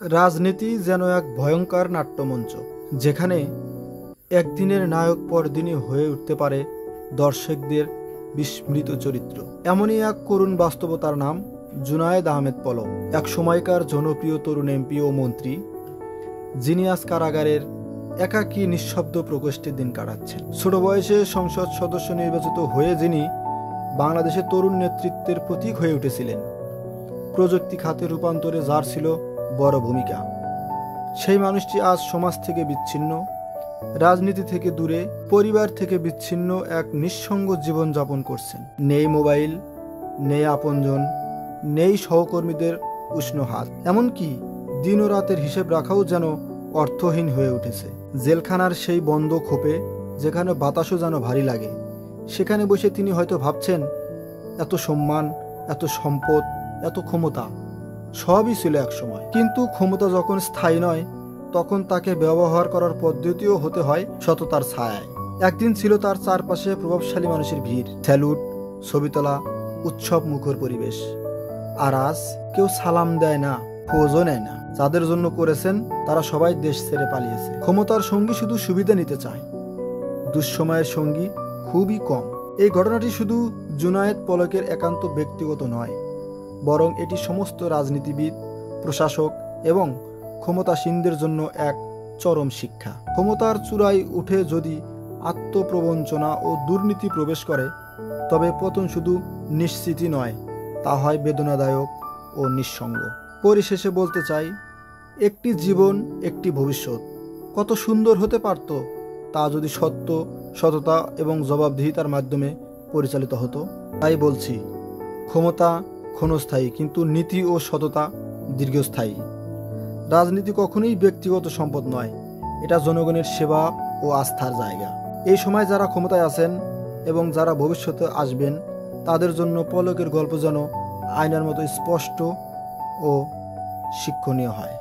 রাজনীতি যেন এক ভয়ঙ্কর নাট্যমঞ্চ, যেখানে একদিনের নায়ক পরদিনই হয়ে উঠতে পারে দর্শকদের বিস্মৃত চরিত্র। এমনই এক করুণ বাস্তবতার নাম জুনায়েদ আহমেদ পলক, এক সময়কার জনপ্রিয় তরুণ এমপি ও মন্ত্রী, যিনি আজ কারাগারের একাকী নিঃশব্দ প্রকোষ্ঠে দিন কাটাচ্ছেন। ছোট বয়সে সংসদ সদস্য নির্বাচিত হয়ে যিনি বাংলাদেশের তরুণ নেতৃত্বের প্রতীক হয়ে উঠেছিলেন, প্রযুক্তি খাতে রূপান্তরে যার ছিল বড় ভূমিকা, সেই মানুষটি আজ সমাজ থেকে বিচ্ছিন্ন, রাজনীতি থেকে দূরে, পরিবার থেকে বিচ্ছিন্ন এক নিঃসঙ্গ জীবন যাপন করছেন। নেই মোবাইল, নেই আপনজন, নেই সহকর্মীদের উষ্ণ হাত, এমনকি দিন ও রাতের হিসেব রাখাও যেন অর্থহীন হয়ে উঠেছে। জেলখানার সেই বন্ধ খোপে, যেখানে বাতাসও যেন ভারী লাগে, সেখানে বসে তিনি হয়তো ভাবছেন, এত সম্মান, এত সম্পদ, এত ক্ষমতা সবই ছিল এক সময়, কিন্তু ক্ষমতা যখন স্থায়ী নয়, তখন তাকে ব্যবহার করার পদ্ধতিও হতে হয় সততার ছায়ায়। একদিন ছিল তার চারপাশে প্রভাবশালী মানুষের ভিড়, স্যালুট, ছবি তোলা, উৎসব মুখর পরিবেশ। আর আজ কেউ সালাম দেয় না, খোঁজও নেয় না। যাদের জন্য করেছেন তারা সবাই দেশ ছেড়ে পালিয়েছে। ক্ষমতার সঙ্গী শুধু সুবিধা নিতে চায়, দুঃসময়ের সঙ্গী খুবই কম। এই ঘটনাটি শুধু জুনায়েদ পলকের একান্ত ব্যক্তিগত নয়, বরং এটি সমস্ত রাজনীতিবিদ, প্রশাসক এবং ক্ষমতাসীনদের জন্য এক চরম শিক্ষা। ক্ষমতার চূড়ায় উঠে যদি আত্মপ্রবঞ্চনা ও দুর্নীতি প্রবেশ করে, তবে পতন শুধু নিশ্চিতই নয়, তা হয় বেদনাদায়ক ও নিঃসঙ্গ। পরিশেষে বলতে চাই, একটি জীবন, একটি ভবিষ্যৎ কত সুন্দর হতে পারত, তা যদি সত্য, সততা এবং জবাবদিহিতার মাধ্যমে পরিচালিত হতো। তাই বলছি, ক্ষমতা ক্ষণস্থায়ী, কিন্তু নীতি ও সততা দীর্ঘস্থায়ী। রাজনীতি কখনোই ব্যক্তিগত সম্পদ নয়, এটা জনগণের সেবা ও আস্থার জায়গা। এই সময় যারা ক্ষমতায় আছেন এবং যারা ভবিষ্যতে আসবেন, তাদের জন্য পলকের গল্প যেন আয়নার মতো স্পষ্ট ও শিক্ষণীয় হয়।